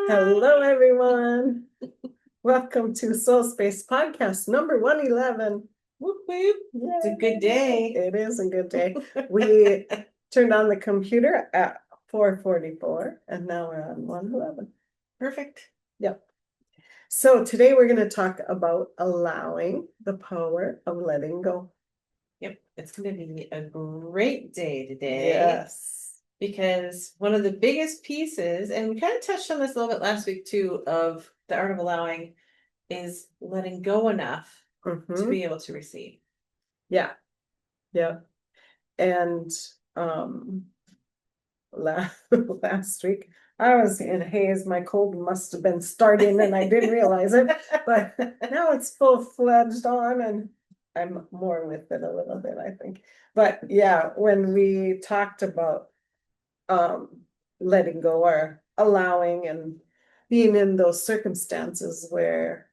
Hello, everyone. Welcome to SoulSpace Podcast number 111. Whoop, whoop. It's a good day. It is a good day. We turned on the computer at 4:44 and now we're on 111. Perfect. Yep. So today we're going to talk about allowing the power of letting go. Yep. It's going to be a great day today. Yes. Because one of the biggest pieces, and we kind of touched on this a little bit last week too, of the art of allowing is letting go enough to be able to receive. Yeah. Yeah. And last week I was in haze. My cold must have been starting and I didn't realize it, but now it's full-fledged on and I'm more with it a little bit, I think. But yeah, when we talked about letting go or allowing and being in those circumstances where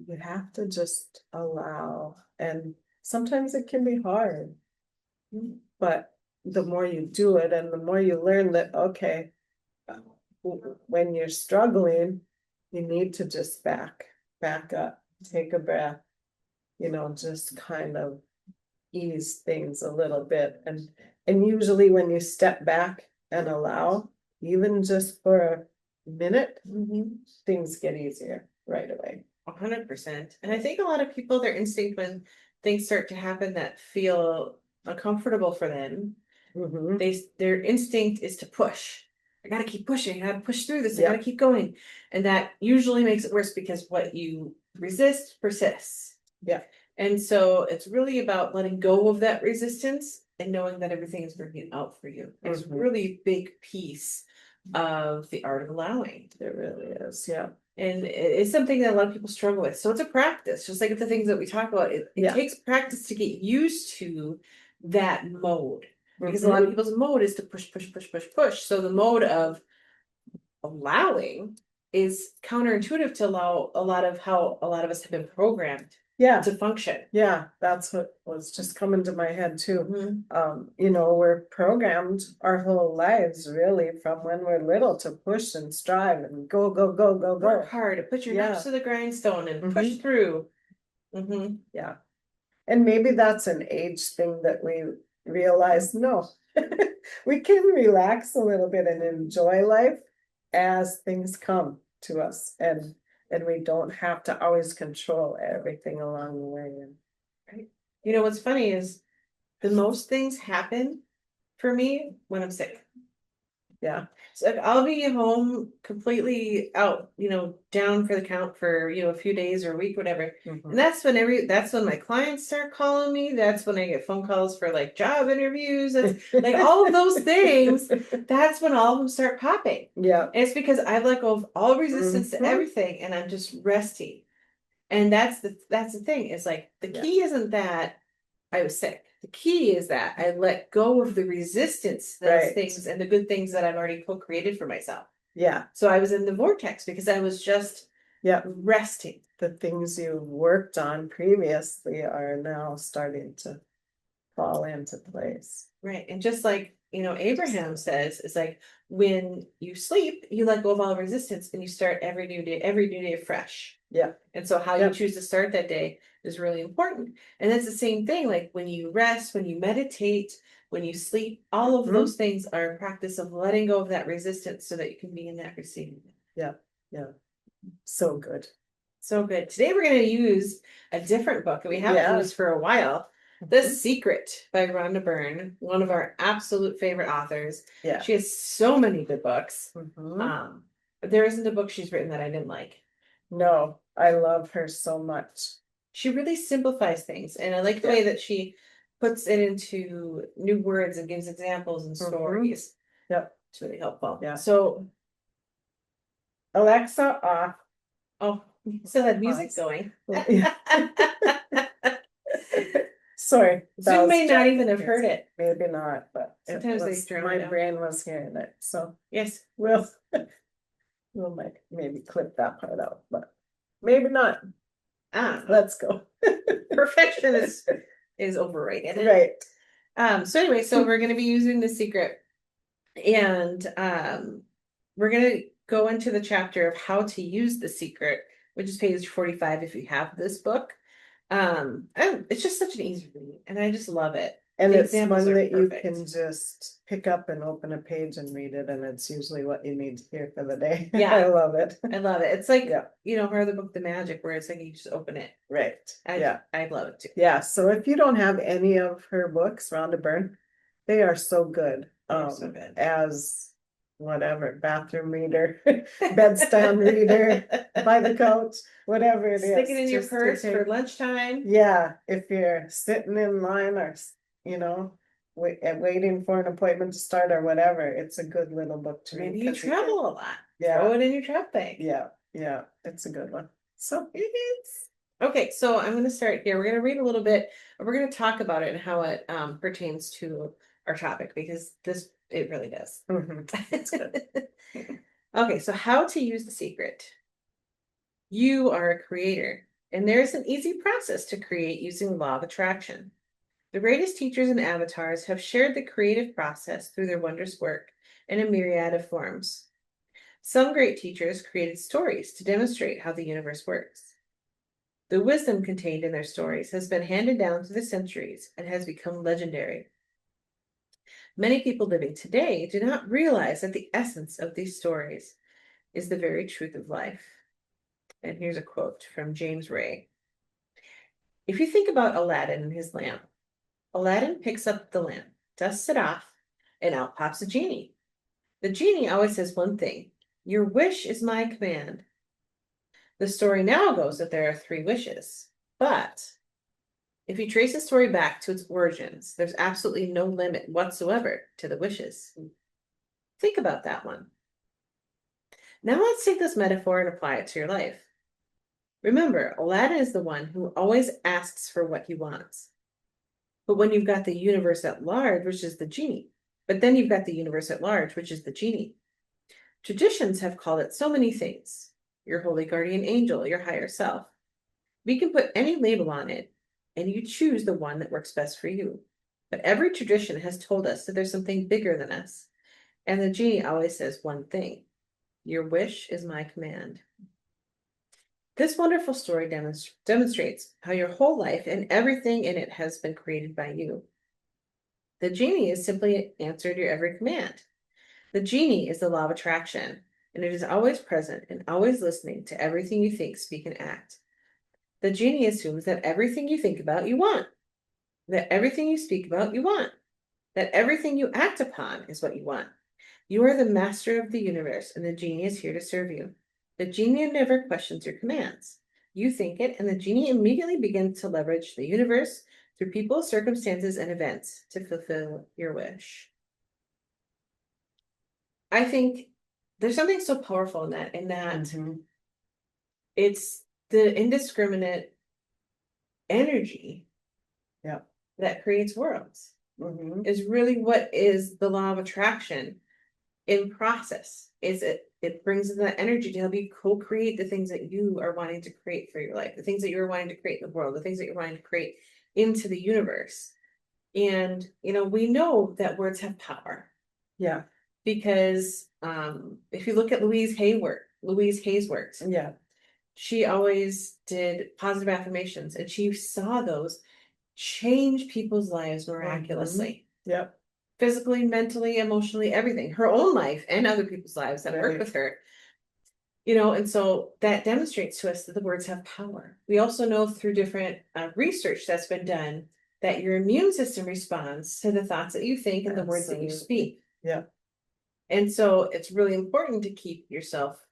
you have to just allow, and sometimes it can be hard, but the more you do it and the more you learn that, okay, when you're struggling, you need to just back up, take a breath, just kind of ease things a little bit. And usually when you step back and allow, even just for a minute, things get easier right away. 100%. And I think a lot of people, their instinct when things start to happen that feel uncomfortable for them, their instinct is to push. I gotta keep pushing. I gotta push through this. I gotta keep going. And that usually makes it worse because what you resist persists. Yeah. And so it's really about letting go of that resistance and knowing that everything is working out for you. It's a really big piece of the art of allowing. It really is. Yeah. And it's something that a lot of people struggle with. So it's a practice, just like the things that we talk about. It takes practice to get used to that mode. Because a lot of people's mode is to push, push, push, push, push. So the mode of allowing is counterintuitive to allow a lot of how a lot of us have been programmed to function. Yeah, that's what was just coming to my head too. We're programmed our whole lives really from when we're little to push and strive and go. Work hard, to put your nose to the grindstone and push through. Yeah. And maybe that's an age thing that we realize, no, we can relax a little bit and enjoy life as things come to us. And we don't have to always control everything along the way. Right. You know, what's funny is the most things happen for me when I'm sick. Yeah. So I'll be home completely out, down for the count for, a few days or a week, whatever. And that's when my clients start calling me. That's when I get phone calls for like job interviews. That's like all of those things. That's when all of them start popping. Yeah. And it's because I've let go of all resistance to everything and I'm just resting. And that's the thing. It's like the key isn't that I was sick. The key is that I let go of the resistance to those things and the good things that I've already co-created for myself. Yeah. So I was in the vortex because I was just resting. The things you worked on previously are now starting to fall into place. Right. And just like, Abraham says, it's like when you sleep, you let go of all resistance and you start every new day fresh. Yeah. And so how you choose to start that day is really important. And that's the same thing. Like when you rest, when you meditate, when you sleep, all of those things are a practice of letting go of that resistance so that you can be in that receiving. Yeah. Yeah. So good. So good. Today we're going to use a different book that we haven't used for a while. The Secret by Rhonda Byrne, one of our absolute favorite authors. Yeah. She has so many good books. But there isn't a book she's written that I didn't like. No, I love her so much. She really simplifies things. And I like the way that she puts it into new words and gives examples and stories. Yep. It's really helpful. Yeah. So Alexa off. Oh, still had music going. Sorry. Zoom may not even have heard it. Maybe not, but sometimes my brain was hearing it. So yes, we'll maybe clip that part out, but maybe not. Let's go. Perfection is overrated. Right. So anyway, we're going to be using The Secret, and we're going to go into the chapter of how to use the secret, which is page 45 if you have this book. It's just such an easy read, and I just love it. And The it's examples one are that you perfect. can just pick up and open a page and read it, and it's usually what you need to hear for the day. Yeah. I love it. I love it. It's like, Yeah. her the book, The Magic, where it's like you just open it. Right. Yeah. I love it too. Yeah. So if you don't have any of her books, Rhonda Byrne, they are so good. They're so good. As whatever, bathroom reader, bedstand reader, by the couch, whatever it is. Stick it in your just to purse for take- lunchtime. Yeah, if you're sitting in line or, waiting for an appointment to start or whatever, it's a good little book to read. Maybe you 'cause can- travel a lot. Yeah. Throw it in your travel bag. Yeah, yeah, it's a good one. So It's okay. So I'm going to start here. We're going to read a little bit. We're going to talk about it and how it pertains to our topic, because it really does. it's good. Okay, so how to use the secret. You are a creator, and there's an easy process to create using the law of attraction. The greatest teachers and avatars have shared the creative process through their wondrous work in a myriad of forms. Some great teachers created stories to demonstrate how the universe works. The wisdom contained in their stories has been handed down through the centuries and has become legendary. Many people living today do not realize that the essence of these stories is the very truth of life. And here's a quote from James Ray. If you think about Aladdin and his lamp, Aladdin picks up the lamp, dusts it off, and out pops a genie. The genie always says one thing: your wish is my command. The story now goes that there are 3 wishes, but if you trace the story back to its origins, there's absolutely no limit whatsoever to the wishes. Think about that one. Now let's take this metaphor and apply it to your life. Remember, Aladdin is the one who always asks for what he wants. But when you've got the universe at large, which is the genie, Traditions have called it so many things. Your holy guardian angel, your higher self. We can put any label on it, and you choose the one that works best for you. But every tradition has told us that there's something bigger than us. And the genie always says one thing: your wish is my command. This wonderful story demonstrates how your whole life and everything in it has been created by you. The genie has simply answered your every command. The genie is the law of attraction, and it is always present and always listening to everything you think, speak, and act. The genie assumes that everything you think about, you want. That everything you speak about, you want. That everything you act upon is what you want. You are the master of the universe, and the genie is here to serve you. The genie never questions your commands. You think it, and the genie immediately begins to leverage the universe through people, circumstances, and events to fulfill your wish. I think there's something so powerful in that it's the indiscriminate energy that creates worlds. Is really what is the law of attraction in process. It brings in that energy to help you co-create the things that you are wanting to create for your life, the things that you're wanting to create in the world, the things that you're wanting to create into the universe. And we know that words have power. Yeah. Because if you look at Louise Hay's works, she always did positive affirmations, and she saw those change people's lives miraculously. Yep. Physically, mentally, emotionally, everything. Her own life and other people's lives that work with her. And so that demonstrates to us that the words have power. We also know through different research that's been done that your immune system responds to the thoughts that you think and the words that you speak. Yeah. And so it's really important to keep yourself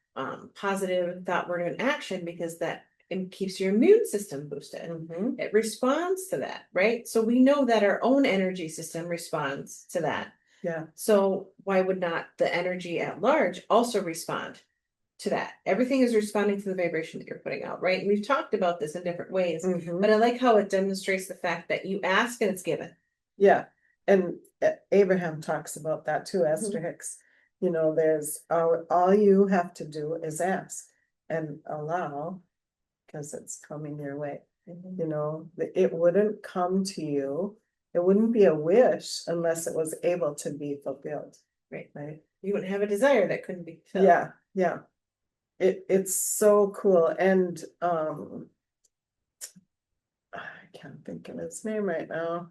positive, thought, word, and action, because that keeps your immune system boosted. It responds to that, right? So we know that our own energy system responds to that. Yeah. So why would not the energy at large also respond to that? Everything is responding to the vibration that you're putting out, right? And we've talked about this in different ways, but I like how it demonstrates the fact that you ask and it's given. Yeah. And Abraham talks about that too, Esther Hicks. There's all you have to do is ask and allow, because it's coming your way. It wouldn't come to you. It wouldn't be a wish unless it was able to be fulfilled. Right. You wouldn't have a desire that couldn't be fulfilled. Yeah. Yeah. It's so cool. And I can't think of his name right now.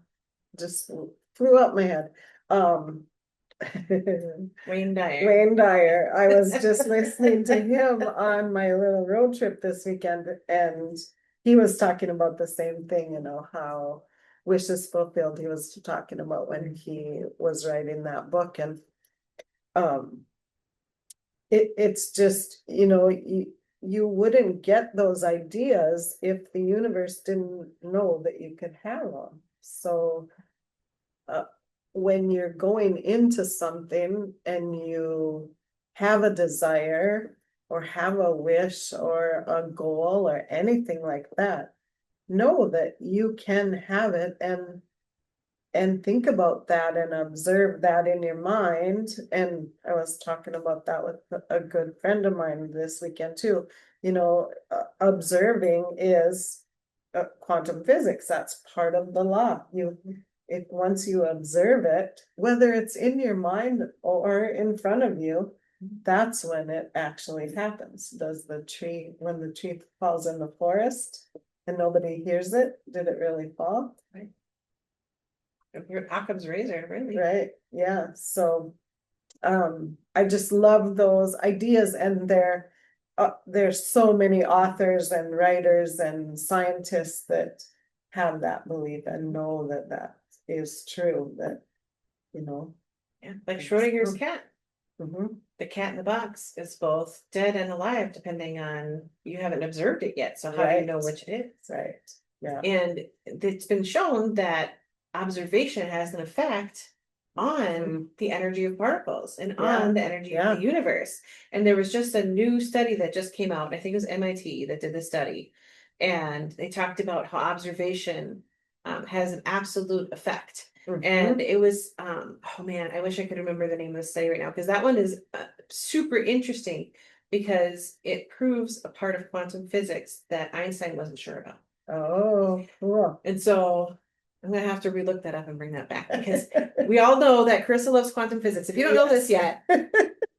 Just flew out my head. Wayne Dyer. Wayne Dyer. I was just listening to him on my little road trip this weekend, and he was talking about the same thing, you know, how wishes fulfilled. He was talking about when he was writing that book, and um it's just, you know, you wouldn't get those ideas if the universe didn't know that you could have them. So when you're going into something and you have a desire or have a wish or a goal or anything like that, know that you can have it, and think about that and observe that in your mind. And I was talking about that with a good friend of mine this weekend too. You know, observing is quantum physics. That's part of the law. If once you observe it, whether it's in your mind or in front of you, that's when it actually happens. When the tree falls in the forest and nobody hears it, did it really fall? Right. Occam's razor, really. Right. Yeah. So I just love those ideas, and there's so many authors and writers and scientists that have that belief and know that that is true, that, you know. Yeah, like Schrodinger's cat. Mhm. The cat in the box is both dead and alive, depending on, you haven't observed it yet, so how do you know Right. which it is? Right. Yeah. And it's been shown that observation has an effect on the energy of particles and on the energy of the universe. And there was just a new study that just came out. I think it was MIT that did the study. And they talked about how observation has an absolute effect. And it was, oh man, I wish I could remember the name of the study right now, because that one is super interesting, because it proves a part of quantum physics that Einstein wasn't sure about. Oh, cool. And so I'm gonna have to relook that up and bring that back, because we all know that Carissa loves quantum physics. If you don't know this yet,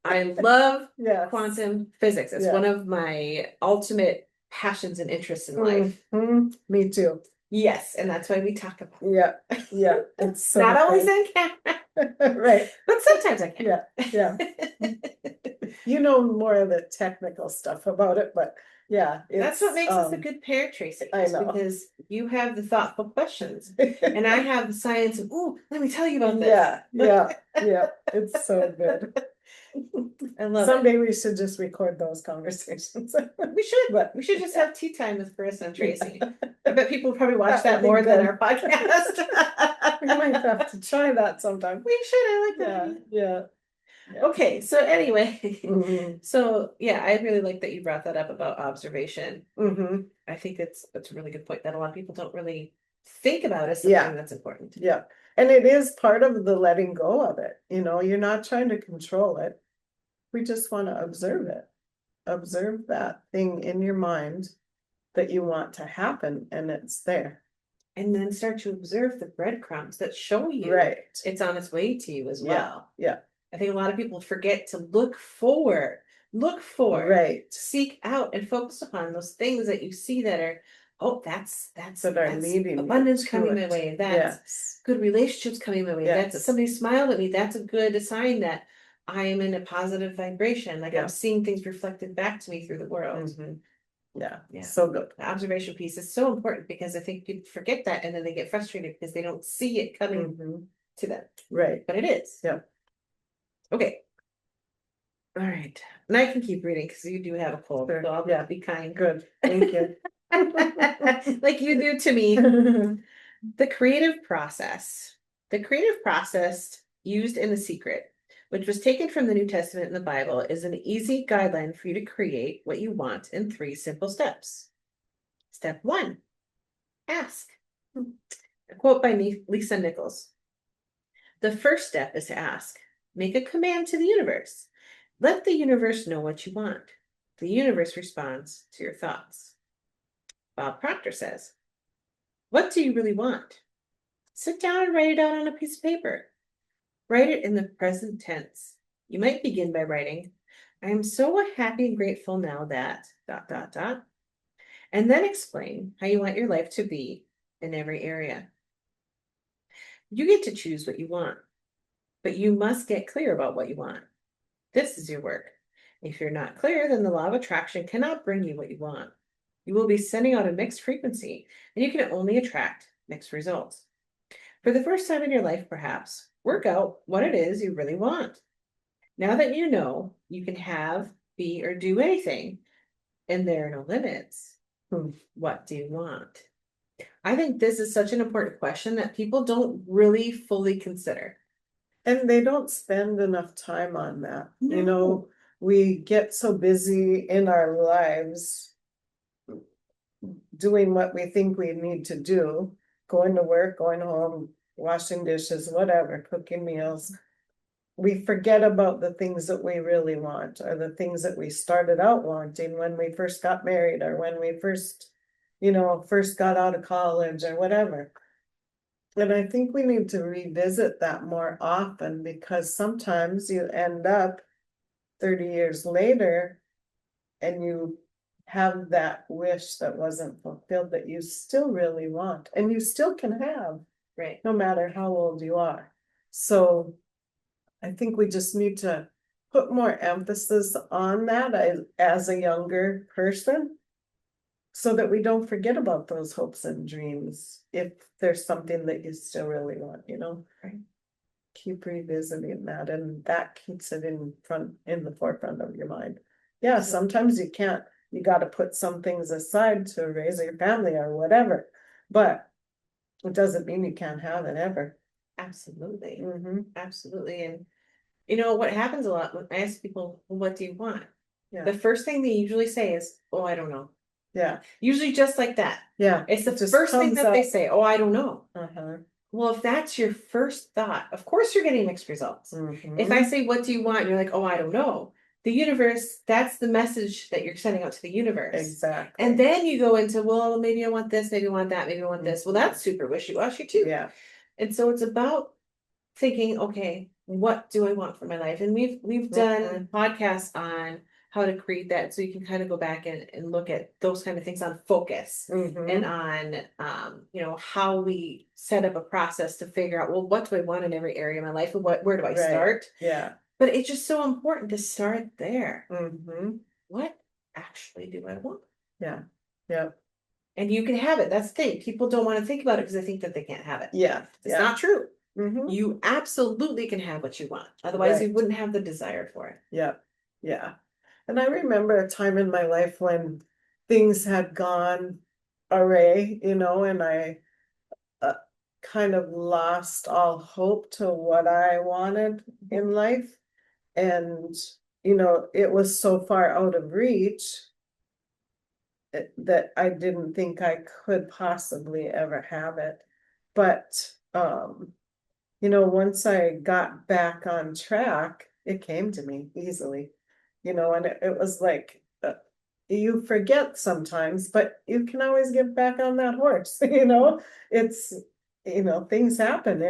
I love quantum physics. It's one of my ultimate passions and interests in life. Me too. Yes, and that's why we talk about it. Yeah, yeah. It's so not always in camera. Right. But sometimes I can. Yeah. You know more of the technical stuff about it, but yeah, that's what makes us a good pair, Tracy. I know. Because you have the thoughtful questions and I have the science of, ooh, let me tell you about this. Yeah. It's so good. I love Someday we should just record those conversations. We should, but we should just have tea time with Chris and Tracy. I bet people probably watch that more than our podcast. We might have to try that sometime. We should. I like that. Yeah. Okay, so anyway, so yeah, I really like that you brought that up about observation. I think that's a really good point that a lot of people don't really think about as something that's important. Yeah, and it is part of the letting go of it. You know, you're not trying to control it. We just want to observe it. Observe that thing in your mind that you want to happen, and it's there. And then start to observe the breadcrumbs that show you it's on its way to you as well. Yeah. I think a lot of people forget to look for, seek out and focus upon those things that you see that are, that's abundance coming my way. That's good relationships coming my way. That's somebody smiled at me. That's a good sign that I am in a positive vibration. Like I'm seeing things reflected back to me through the world. Yeah. So good. The observation piece is so important, because I think people forget that and then they get frustrated because they don't see it coming to them. Right. But it is. Yeah. Okay. All right. And I can keep reading because you do have a cold. So I'll be kind. Good. Thank you. Like you do to me. The creative process. The creative process used in The Secret, which was taken from the New Testament and the Bible, is an easy guideline for you to create what you want in 3 simple steps. Step 1, ask. A quote by Lisa Nichols. The first step is to ask. Make a command to the universe. Let the universe know what you want. The universe responds to your thoughts. Bob Proctor says, what do you really want? Sit down and write it out on a piece of paper. Write it in the present tense. You might begin by writing, I am so happy and grateful now that dot dot dot. And then explain how you want your life to be in every area. You get to choose what you want, but you must get clear about what you want. This is your work. If you're not clear, then the law of attraction cannot bring you what you want. You will be sending out a mixed frequency, and you can only attract mixed results. For the first time in your life, perhaps, work out what it is you really want. Now that you know you can have, be, or do anything, and there are no limits, what do you want? I think this is such an important question that people don't really fully consider. And they don't spend enough time on that. No. You know, we get so busy in our lives doing what we think we need to do, going to work, going home, washing dishes, whatever, cooking meals. We forget about the things that we really want, or the things that we started out wanting when we first got married, or when we first got out of college, or whatever. And I think we need to revisit that more often, because sometimes you end up 30 years later and you have that wish that wasn't fulfilled that you still really want, and you still can have, Right. no matter how old you are. So I think we just need to put more emphasis on that as a younger person, so that we don't forget about those hopes and dreams if there's something that you still really want, Right. Keep revisiting that, and that keeps it in the forefront of your mind. Yeah, sometimes you can't, you got to put some things aside to raise your family or whatever, but it doesn't mean you can't have it ever. Absolutely. Mhm. Absolutely. And what happens a lot when I ask people, well, what do you want? Yeah, The first thing they usually say is, oh, I don't know. yeah, Usually just like that. yeah. It's the It just first thing comes that they up. say, oh, I don't know. Uh-huh. Well, if that's your first thought, of course you're getting mixed results. If I Mhm. say, what do you want? And you're like, oh, I don't know. The universe, that's the message that you're sending out to the universe. Exactly. And then you go into, well, maybe I want this, maybe I want that, maybe I want this. Well, that's super wishy-washy too. Yeah. And so it's about thinking, okay, what do I want for my life? And we've done podcasts on how to create that, so you can kind of go back and look at those kind of things on focus and on how we set up a process to figure out, well, what do I want in every area of my life, and where do I start? Yeah. But it's just so important to start there. What actually do I want? Yeah. Yeah. And you can have it. That's the thing. People don't want to think about it because they think that they can't have it. Yeah. It's not true. Mm-hmm. You absolutely can have what you want. Otherwise, you Right. wouldn't have the desire for it. Yeah. Yeah. And I remember a time in my life when things had gone awry, and I kind of lost all hope to what I wanted in life. And, it was so far out of reach that I didn't think I could possibly ever have it. But, once I got back on track, it came to me easily, and it was like, you forget sometimes, but you can always get back on that horse, it's, things happen.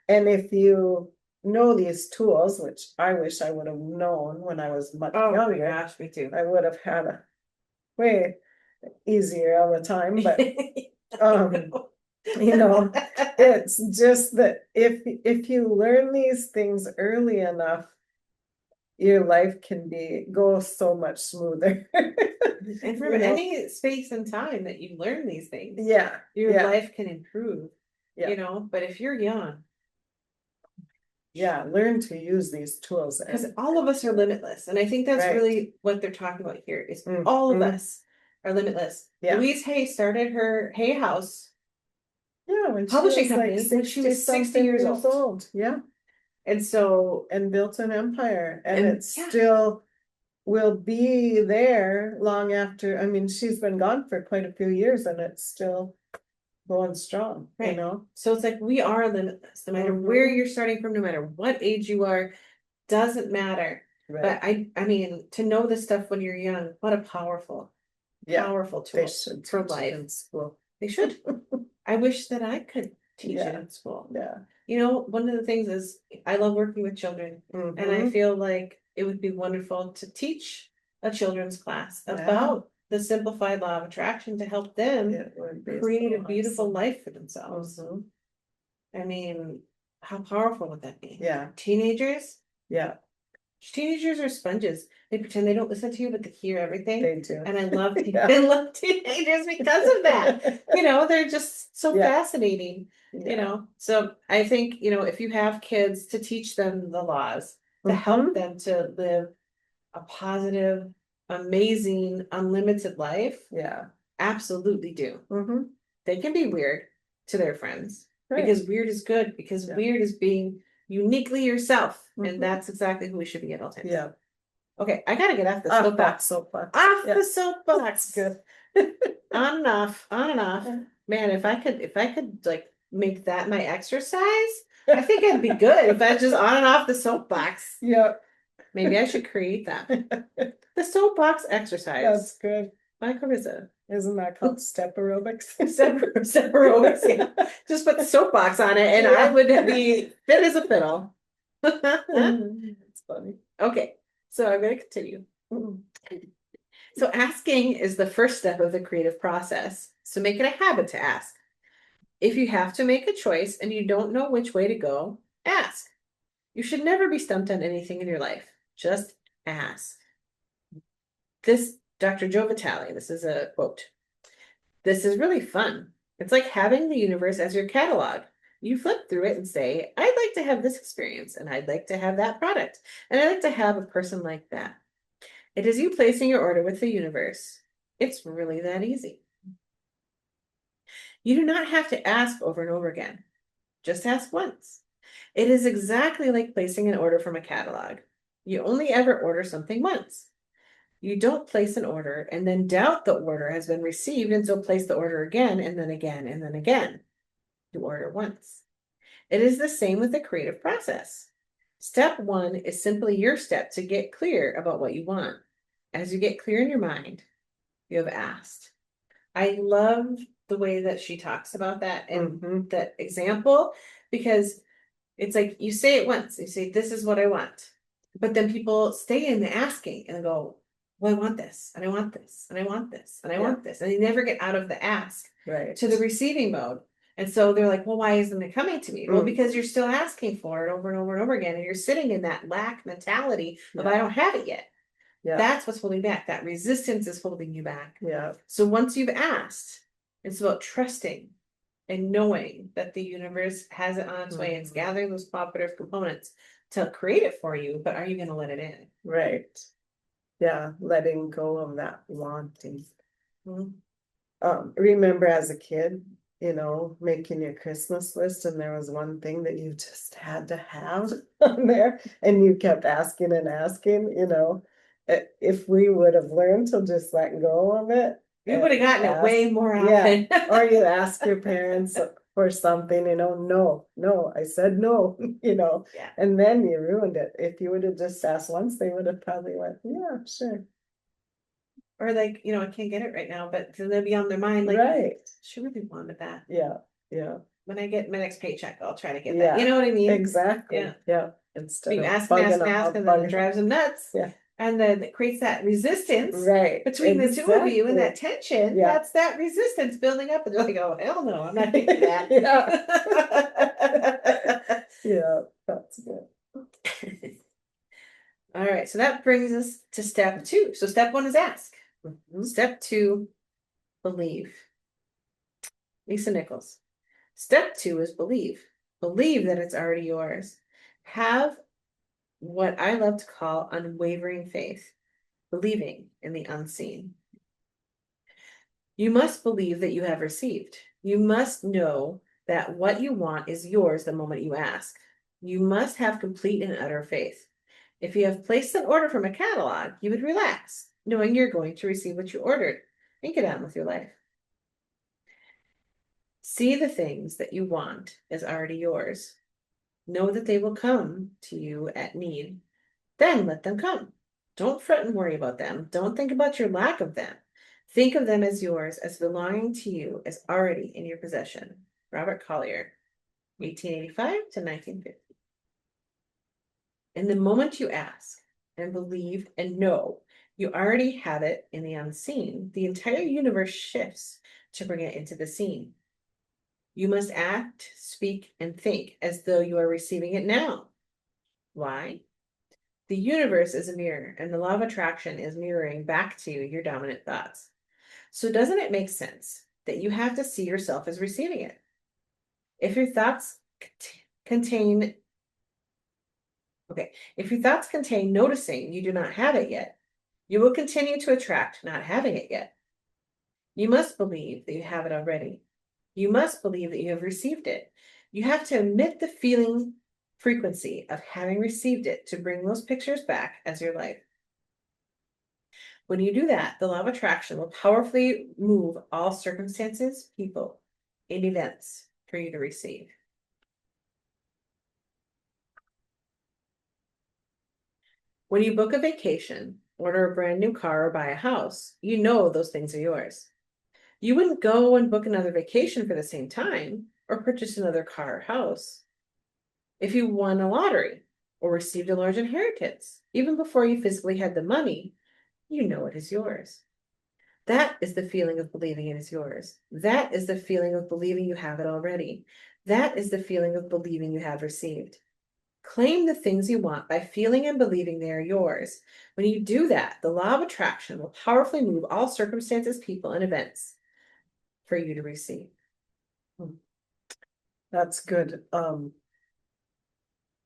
And if you know these tools, which I wish I would have known when I was much younger. My gosh, me too. I would have had a way easier of a time, but it's just that if you learn these things early enough, your life can go so much smoother. And from any space and time that you learn these things, your life can improve. But if you're young, learn to use these tools, because all of us are limitless. And I think that's really what they're talking about here is all of us are limitless. Louise Hay started her Hay House publishing company when she was 60 years old. Yeah. And built an empire, and it still will be there long after. I mean, she's been gone for quite a few years, and it's still going strong, So it's like, we are limitless, no matter where you're starting from, no matter what age you are, doesn't matter. But I mean, to know this stuff when you're young, what a powerful tool for life. In school. They should. I wish that I could teach it in school. Yeah. One of the things is I love working with children, and I feel like it would be wonderful to teach a children's class about the simplified law of attraction to help them create a beautiful life for themselves. I mean, how powerful would that be? Yeah. Teenagers? Yeah. Teenagers are sponges. They pretend they don't listen to you, but they hear everything. They do. And I love I love teenagers because of that. They're just so fascinating. So I think, if you have kids, to teach them the laws, to help them to live a positive, amazing, unlimited life. Yeah. Absolutely do. They can be weird to their friends because weird is good, because weird is being uniquely yourself. And that's exactly who we should be at all times. Yeah. Okay, I gotta get off the soapbox. Off the soapbox. Good. On and off, on and off. Man, if I could like make that my exercise, I think I'd be good if I was just on and off the soapbox. Yeah. Maybe I should create that. The soapbox exercise. That's good. By Carissa. Isn't that called step aerobics? Step aerobics, yeah. Just put the soapbox on it and I would be fit as a fiddle. It's funny. Okay, so I'm going to continue. So asking is the first step of the creative process. So make it a habit to ask. If you have to make a choice and you don't know which way to go, ask. You should never be stumped on anything in your life. Just ask. This Dr. Joe Vitale, this is a quote. This is really fun. It's like having the universe as your catalog. You flip through it and say, I'd like to have this experience, and I'd like to have that product, and I'd like to have a person like that. It is you placing your order with the universe. It's really that easy. You do not have to ask over and over again. Just ask once. It is exactly like placing an order from a catalog. You only ever order something once. You don't place an order and then doubt the order has been received and so place the order again and then again and then again. You order once. It is the same with the creative process. Step one is simply your step to get clear about what you want. As you get clear in your mind, you have asked. I love the way that she talks about that and that example, because it's like you say it once, you say, this is what I want. But then people stay in the asking and go, well, I want this, and I want this, and I want this, and I want this. And they never get out of the ask to the receiving mode. And so they're like, well, why isn't it coming to me? Well, because you're still asking for it over and over and over again. And you're sitting in that lack mentality of I don't have it yet. That's what's holding back. That resistance is holding you back. So once you've asked, it's about trusting and knowing that the universe has it on its way. It's gathering those cooperative components to create it for you. But are you going to let it in? Right. Yeah, letting go of that wanting. Remember as a kid, making your Christmas list, and there was one thing that you just had to have on there, and you kept asking and asking, if we would have learned to just let go of it. We would have gotten it way more often. Or you ask your parents for something, no, I said no, and then you ruined it. If you would have just asked once, they would have probably went, yeah, sure. Or like, I can't get it right now, but they'll be on their mind, like, she really wanted that. Yeah. When I get my next paycheck, I'll try to get that. You know what I mean? Exactly. Yeah. Instead you of ask, and then it drives them nuts. And then it creates that resistance between the two of you and that tension. That's that resistance building up. And they're like, oh, hell no, I'm not doing that. Yeah, that's good. All right, so that brings us to step 2. So step 1 is ask. Step 2, believe. Lisa Nichols. Step 2 is believe. Believe that it's already yours. Have what I love to call unwavering faith, believing in the unseen. You must believe that you have received. You must know that what you want is yours the moment you ask. You must have complete and utter faith. If you have placed an order from a catalog, you would relax, knowing you're going to receive what you ordered and get on with your life. See the things that you want as already yours. Know that they will come to you at need. Then let them come. Don't fret and worry about them. Don't think about your lack of them. Think of them as yours, as belonging to you, as already in your possession. Robert Collier, 1885 to 1950. In the moment you ask, and believe and know you already have it in the unseen, the entire universe shifts to bring it into the scene. You must act, speak, and think as though you are receiving it now. Why? The universe is a mirror, and the law of attraction is mirroring back to you your dominant thoughts. So doesn't it make sense that you have to see yourself as receiving it? If your thoughts contain noticing you do not have it yet, you will continue to attract not having it yet. You must believe that you have it already. You must believe that you have received it. You have to emit the feeling frequency of having received it to bring those pictures back as your life. When you do that, the law of attraction will powerfully move all circumstances, people, and events for you to receive. When you book a vacation, order a brand new car, or buy a house, you know those things are yours. You wouldn't go and book another vacation for the same time or purchase another car or house. If you won a lottery or received a large inheritance, even before you physically had the money, you know it is yours. That is the feeling of believing it is yours. That is the feeling of believing you have it already. That is the feeling of believing you have received. Claim the things you want by feeling and believing they are yours. When you do that, the law of attraction will powerfully move all circumstances, people, and events for you to receive. That's good.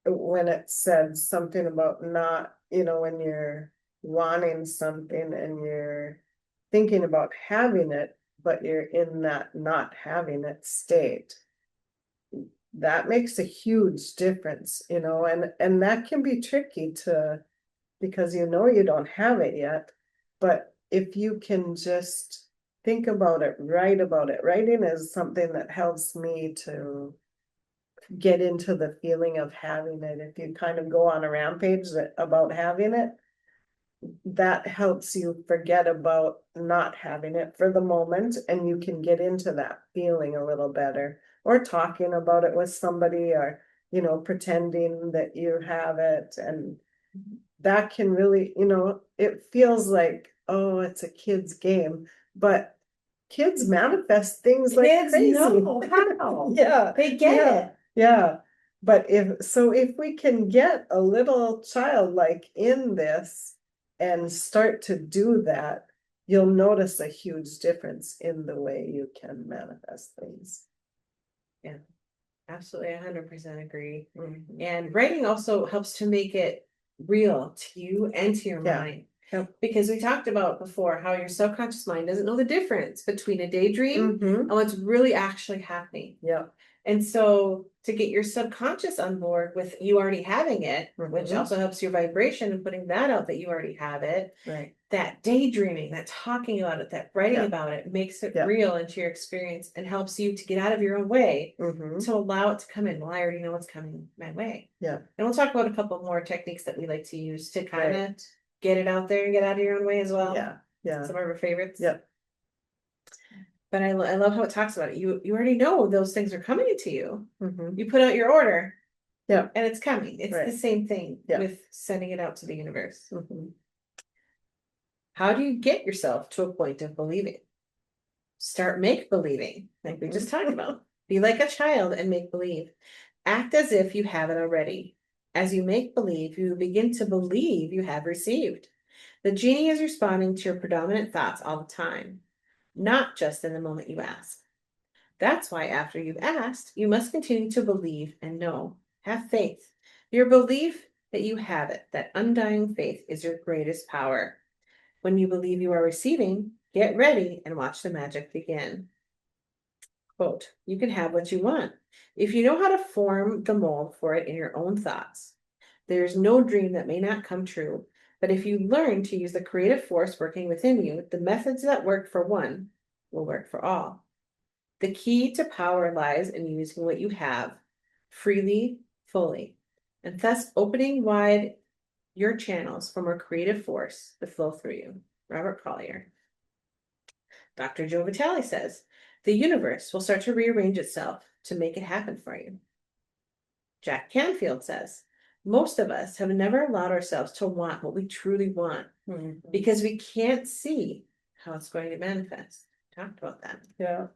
When it said something about not, when you're wanting something and you're thinking about having it, but you're in that not having it state, that makes a huge difference, and that can be tricky because you don't have it yet, but if you can just think about it, write about it. Writing is something that helps me to get into the feeling of having it. If you kind of go on a rampage about having it, that helps you forget about not having it for the moment, and you can get into that feeling a little better, or talking about it with somebody, or pretending that you have it. And that can really, it feels like, oh, it's a kid's game, but kids manifest things like Kids crazy. know how. Yeah, They get it. yeah. But if we can get a little childlike in this and start to do that, you'll notice a huge difference in the way you can manifest things. Yeah, absolutely. 100% agree. Mhm. And writing also helps to make it real to you and to your mind. Yep. Because we talked about before how your subconscious mind doesn't know the difference between a daydream and what's really actually happening. Yeah. And so to get your subconscious on board with you already having it, which also helps your vibration and putting that out that you already have it. Right. That daydreaming, that talking about it, that writing about it makes it real into your experience and helps you to get out of your own way to allow it to come in. Well, I already know what's coming my way. Yeah. And we'll talk about a couple more techniques that we like to use to kind of get it out there and get out of your own way as well. Yeah. Yeah. Some of our favorites. Yep. But I love how it talks about it. You already know those things are coming to you. You put out your order. Yeah. And it's coming. It's the same thing with sending it out to the universe. How do you get yourself to a point of believing? Start make believing, like we just talked about. Be like a child and make believe. Act as if you have it already. As you make believe, you begin to believe you have received. The genie is responding to your predominant thoughts all the time, not just in the moment you ask. That's why after you've asked, you must continue to believe and know. Have faith. Your belief that you have it, that undying faith, is your greatest power. When you believe you are receiving, get ready and watch the magic begin. Quote, you can have what you want if you know how to form the mold for it in your own thoughts. There is no dream that may not come true, but if you learn to use the creative force working within you, the methods that work for one will work for all. The key to power lies in using what you have freely, fully, and thus opening wide your channels for more creative force to flow through you. Robert Collier. Dr. Joe Vitale says, the universe will start to rearrange itself to make it happen for you. Jack Canfield says, Most of us have never allowed ourselves to want what we truly want because we can't see how it's going to manifest. Talked about that. Yeah.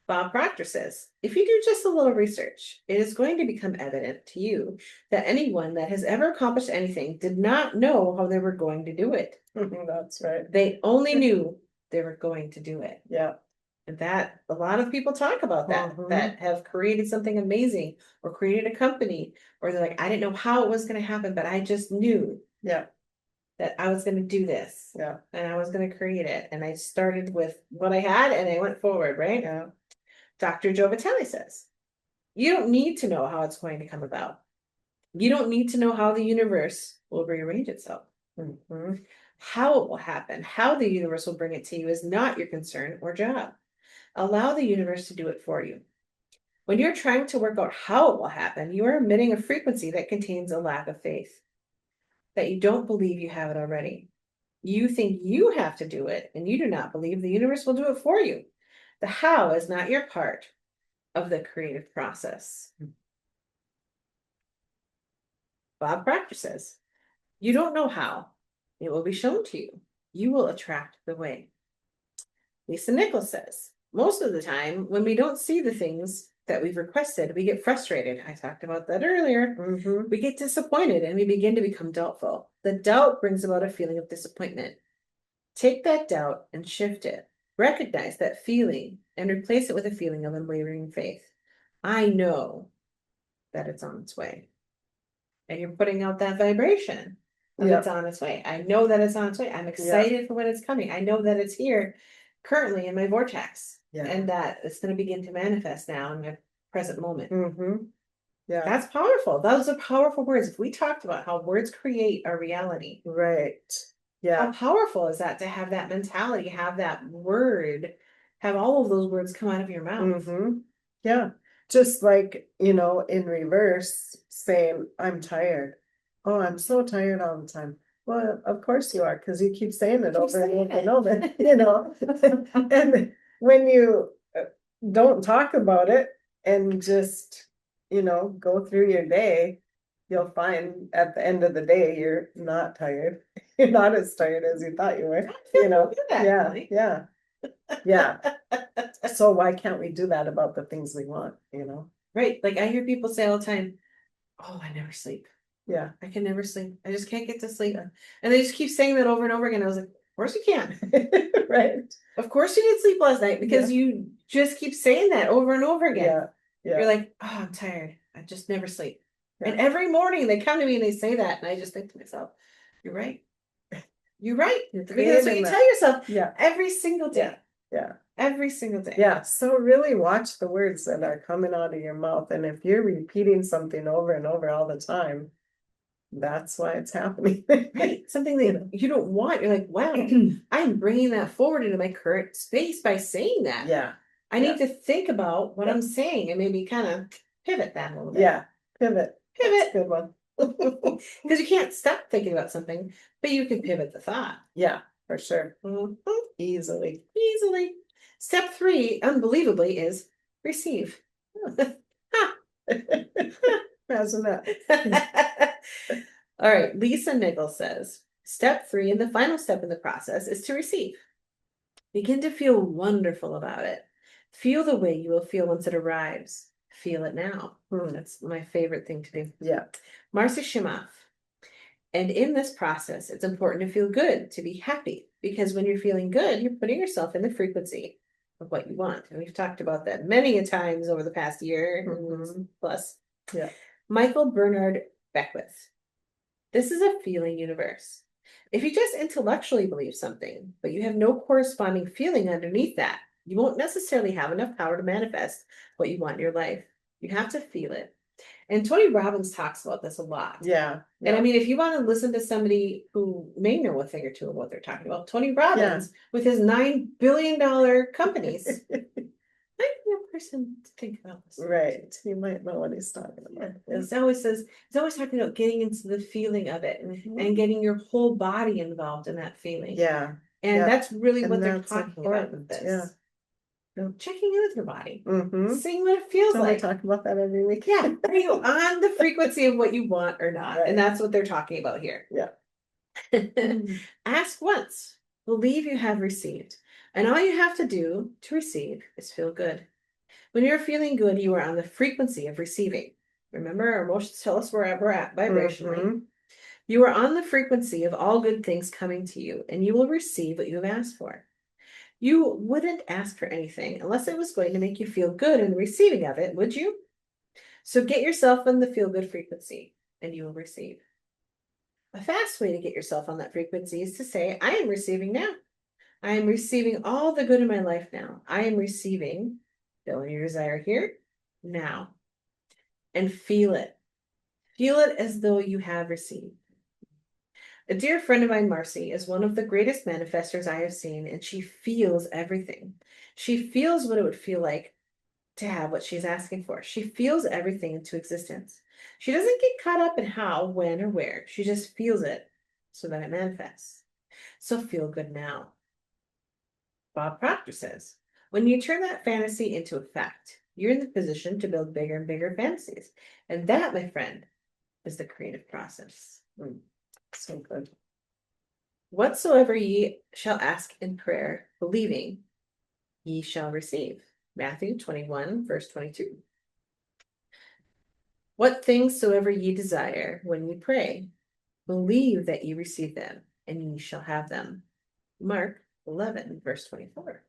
Bob Proctor says, if you do just a little research, it is going to become evident to you that anyone that has ever accomplished anything did not know how they were going to do it. That's right. They only knew they were going to do it. Yeah. And that a lot of people talk about that have created something amazing or created a company, or they're like, I didn't know how it was going to happen, but I just knew that I was going to do this. Yeah. And I was going to create it. And I started with what I had and I went forward, right? Yeah. Dr. Joe Vitale says, you don't need to know how it's going to come about. You don't need to know how the universe will rearrange itself. How it will happen, how the universe will bring it to you is not your concern or job. Allow the universe to do it for you. When you're trying to work out how it will happen, you are emitting a frequency that contains a lack of faith, that you don't believe you have it already. You think you have to do it, and you do not believe the universe will do it for you. The how is not your part of the creative process. Bob Proctor says, you don't know how. It will be shown to you. You will attract the way. Lisa Nichols says, most of the time, when we don't see the things that we've requested, we get frustrated. I talked about that earlier. We get disappointed and we begin to become doubtful. The doubt brings about a feeling of disappointment. Take that doubt and shift it. Recognize that feeling and replace it with a feeling of unwavering faith. I know that it's on its way. And you're putting out that vibration of it's on its way. I know that it's on its way. I'm excited for when it's coming. I know that it's here currently in my vortex. And that it's going to begin to manifest now in my present moment. Yeah. That's powerful. Those are powerful words. If we talked about how words create our reality. Right. Yeah. How powerful is that to have that mentality, have that word, have all of those words come out of your mouth? Yeah. Just like, in reverse, saying, I'm tired. Oh, I'm so tired all the time. Well, of course you are, because you keep saying it over and over and over, And when you don't talk about it and just, go through your day, you'll find at the end of the day, you're not tired. You're not as tired as you thought you were, Yeah. So why can't we do that about the things we want, Right. Like I hear people say all the time, oh, I never sleep. Yeah. I can never sleep. I just can't get to sleep. And they just keep saying that over and over again. I was like, of course you can. Right. Of course you didn't sleep last night because you just keep saying that over and over again. You're like, oh, I'm tired. I just never sleep. And every morning they come to me and they say that. And I just think to myself, you're right. You're right. Because that's what you tell yourself every single day. Yeah. Every single day. Yeah. So really watch the words that are coming out of your mouth. And if you're repeating something over and over all the time, that's why it's happening. Right. Something that you don't want. You're like, wow, I'm bringing that forward into my current space by saying that. Yeah. I need to think about what I'm saying and maybe kind of pivot that a little bit. Yeah. Pivot. That's a good one. Because you can't stop thinking about something, but you can pivot the thought. Yeah, for sure. Easily. Step 3, unbelievably, is receive. Imagine that. All right. Lisa Nichols says, step 3 and the final step in the process is to receive. Begin to feel wonderful about it. Feel the way you will feel once it arrives. Feel it now. That's my favorite thing to do. Yeah. Marcy Shimoff. And in this process, it's important to feel good, to be happy, because when you're feeling good, you're putting yourself in the frequency of what you want. And we've talked about that many a times over the past year plus. Yeah. Michael Bernard Beckwith. This is a feeling universe. If you just intellectually believe something, but you have no corresponding feeling underneath that, you won't necessarily have enough power to manifest what you want in your life. You have to feel it. And Tony Robbins talks about this a lot. Yeah. And I mean, if you want to listen to somebody who may know a thing or two of what they're talking about, Tony Robbins with his $9 billion companies, might be a person to think about this. Right. He might know what he's talking about. He's always talking about getting into the feeling of it and getting your whole body involved in that feeling. Yeah. And that's really what they're talking about with this. Checking in with your body, Mm-hmm. seeing what it feels Don't like. we talk about that every week? Yeah. Are you on the frequency of what you want or not? Right. And that's what they're talking about here. Yeah. Ask once, believe you have received. And all you have to do to receive is feel good. When you're feeling good, you are on the frequency of receiving. Remember, our emotions tell us where we're at vibrationally. Mm-hmm. You are on the frequency of all good things coming to you, and you will receive what you have asked for. You wouldn't ask for anything unless it was going to make you feel good in the receiving of it, would you? So get yourself in the feel good frequency, and you will receive. A fast way to get yourself on that frequency is to say, I am receiving now. I am receiving all the good in my life now. I am receiving, fill in your desire here, now. And feel it. Feel it as though you have received. A dear friend of mine, Marcy, is one of the greatest manifestors I have seen, and she feels everything. She feels what it would feel like to have what she's asking for. She feels everything into existence. She doesn't get caught up in how, when, or where. She just feels it so that it manifests. So feel good now. Bob Proctor says, when you turn that fantasy into a fact, you're in the position to build bigger and bigger fantasies. And that, my friend, is the creative process. So good. Whatsoever ye shall ask in prayer, believing, ye shall receive. Matthew 21, verse 22. What things soever ye desire when ye pray, believe that ye receive them, and ye shall have them. Mark 11, verse 24.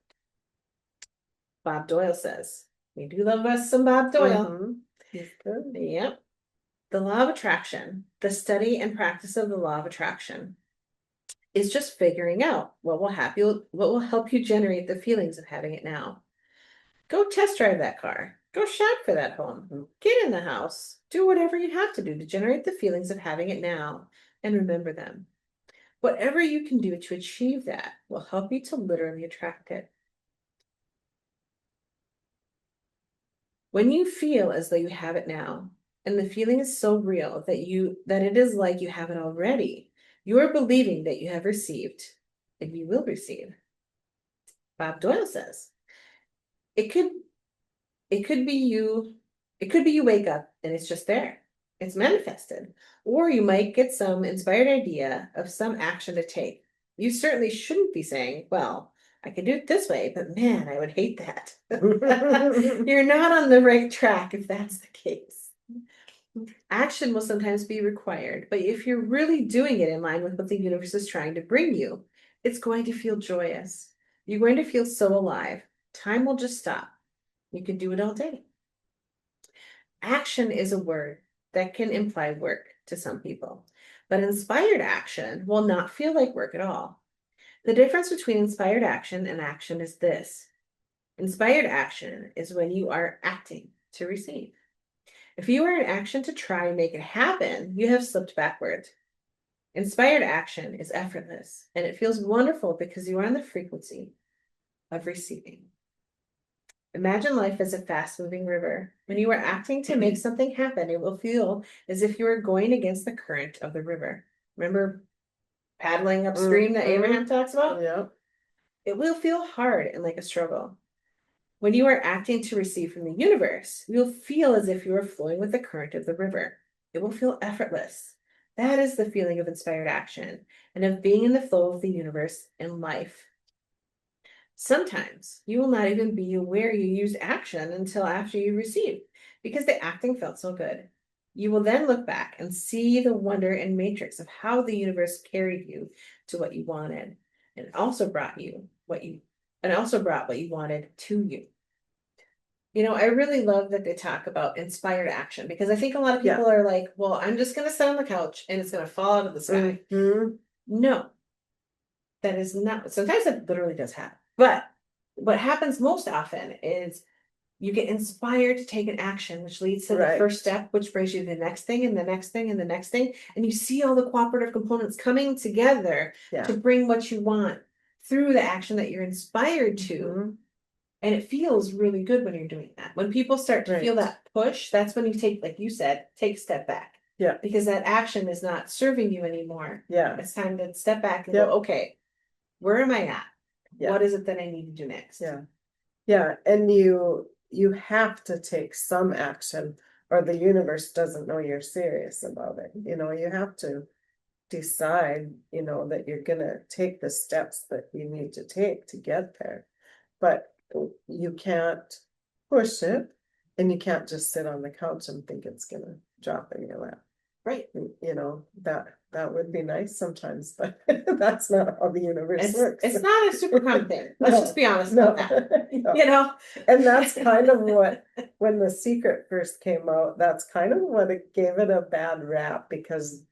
Bob Doyle says, we do love us some Bob Doyle. Mm-hmm. He's good. Yep. The law of attraction, the study and practice of the law of attraction, is just figuring out what will help you generate the feelings of having it now. Go test drive that car. Go shop for that home. Get in the house. Do whatever you have to do to generate the feelings of having it now, and remember them. Whatever you can do to achieve that will help you to literally attract it. When you feel as though you have it now, and the feeling is so real that it is like you have it already, you are believing that you have received, and you will receive. Bob Doyle says, it could be you wake up and it's just there. It's manifested. Or you might get some inspired idea of some action to take. You certainly shouldn't be saying, well, I could do it this way, but man, I would hate that. You're not on the right track if that's the case. Action will sometimes be required, but if you're really doing it in line with what the universe is trying to bring you, it's going to feel joyous. You're going to feel so alive. Time will just stop. You can do it all day. Action is a word that can imply work to some people, but inspired action will not feel like work at all. The difference between inspired action and action is this. Inspired action is when you are acting to receive. If you are in action to try and make it happen, you have slipped backwards. Inspired action is effortless, and it feels wonderful because you are on the frequency of receiving. Imagine life as a fast-moving river. When you are acting to make something happen, it will feel as if you are going against the current of the river. Remember paddling upstream that Abraham talks about? Yeah. It will feel hard and like a struggle. When you are acting to receive from the universe, you'll feel as if you are flowing with the current of the river. It will feel effortless. That is the feeling of inspired action and of being in the flow of the universe and life. Sometimes you will not even be aware you used action until after you received, because the acting felt so good. You will then look back and see the wonder and matrix of how the universe carried you to what you wanted, and also brought what you wanted to you. I really love that they talk about inspired action, because I think a lot of people are like, well, I'm just going to sit on the couch and it's going to fall out of the sky. Mm-hmm. No, that is not. Sometimes it literally does happen. But what happens most often is you get inspired to take an action, which leads to the first step, which brings you to the next thing and the next thing and the next thing. And you see all the cooperative components coming together to bring what you want through the action that you're inspired to. Mm-hmm. And it feels really good when you're doing that. When people start to feel that push, that's when you take, like you said, take a step back. Yeah. Because that action is not serving you anymore. Yeah. It's time to step back and go, okay, where am I at? Yeah. What is it that I need to do next? Yeah. Yeah, and you have to take some action or the universe doesn't know you're serious about it. You have to decide, that you're gonna take the steps that you need to take to get there. But you can't push it and you can't just sit on the couch and think it's gonna drop in your lap. Right. That would be nice sometimes, but that's not how the universe works. It's not a super common thing. Let's just be honest about that. No. And that's kind of what, when The Secret first came out, that's kind of what it gave it a bad rap because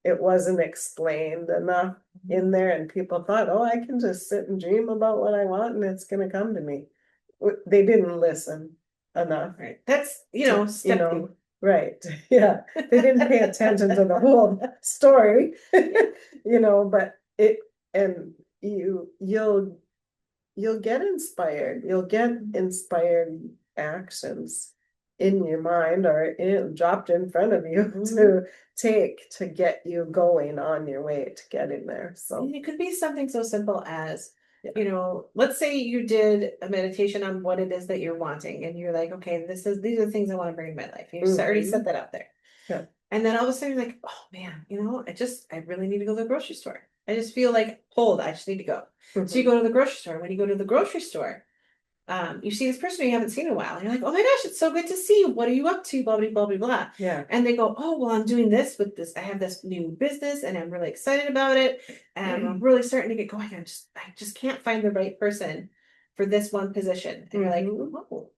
it wasn't explained enough in there and people thought, oh, I can just sit and dream about what I want and it's gonna come to me. They didn't listen enough. Right. That's, step two. Right. Yeah. They didn't pay attention to the whole story. But you'll get inspired. You'll get inspired actions in your mind or dropped in front of you to take to get you going on your way to getting there. So it could be something so simple as, let's say you did a meditation on what it is that you're wanting, and you're like, okay, these are the things I want to bring in my life. You already set that up there. Yeah. And then all of a sudden you're like, oh man, I really need to go to the grocery store. I just feel like pulled. I just need to go. So you go to the grocery store. When you go to the grocery store, you see this person you haven't seen in a while, and you're like, oh my gosh, it's so good to see you. What are you up to? Blah, blah, blah, blah, blah. Yeah. And they go, oh, well, I'm doing this with this. I have this new business and I'm really excited about it. And I'm really starting to get going. I just can't find the right person for this one position. And you're like, oh,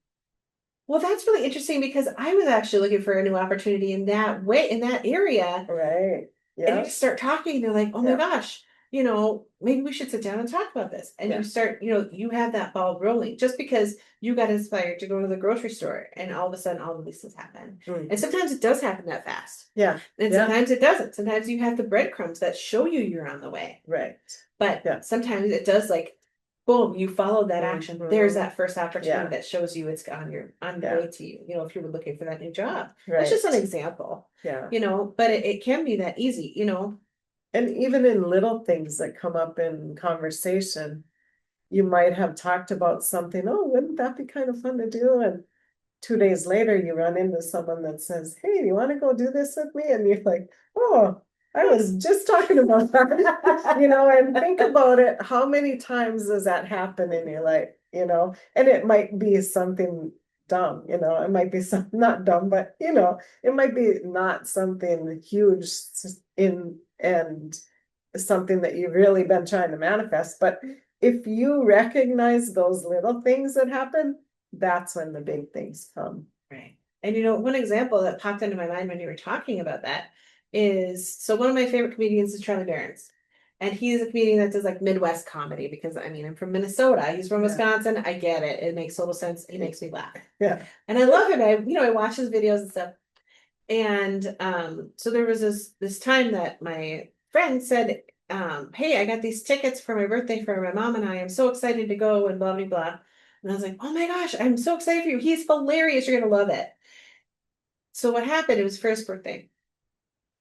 well, that's really interesting because I was actually looking for a new opportunity in that way, in that area. Right. Yeah. And you start talking, and they're like, oh my gosh, maybe we should sit down and talk about this. And you start, you have that ball rolling just because you got inspired to go to the grocery store and all of a sudden all of these things happen. And sometimes it does happen that fast. Yeah. And sometimes it doesn't. Sometimes you have the breadcrumbs that show you you're on the way. Right. But sometimes it does, like, boom, you follow that action. There's that first opportunity that shows you it's on the way to you, if you were looking for that new job. Right. That's just an example. Yeah. But it can be that easy, And even in little things that come up in conversation, you might have talked about something, oh, wouldn't that be kind of fun to do? And 2 days later, you run into someone that says, hey, do you want to go do this with me? And you're like, oh, I was just talking about that, and think about it. How many times does that happen in your life, And it might be something dumb, it might be something not dumb, but, it might be not something huge and something that you've really been trying to manifest. But if you recognize those little things that happen, that's when the big things come. Right. And one example that popped into my mind when you were talking about that is, so one of my favorite comedians is Charlie Barron's. And he's a comedian that does like Midwest comedy because I'm from Minnesota. He's from Wisconsin. I get it. It makes total sense. He makes me laugh. Yeah. And I love him. I watch his videos and stuff. And so there was this time that my friend said, hey, I got these tickets for my birthday for my mom and I am so excited to go and blah, blah, blah. And I was like, oh my gosh, I'm so excited for you. He's hilarious. You're going to love it. So what happened, it was for his birthday.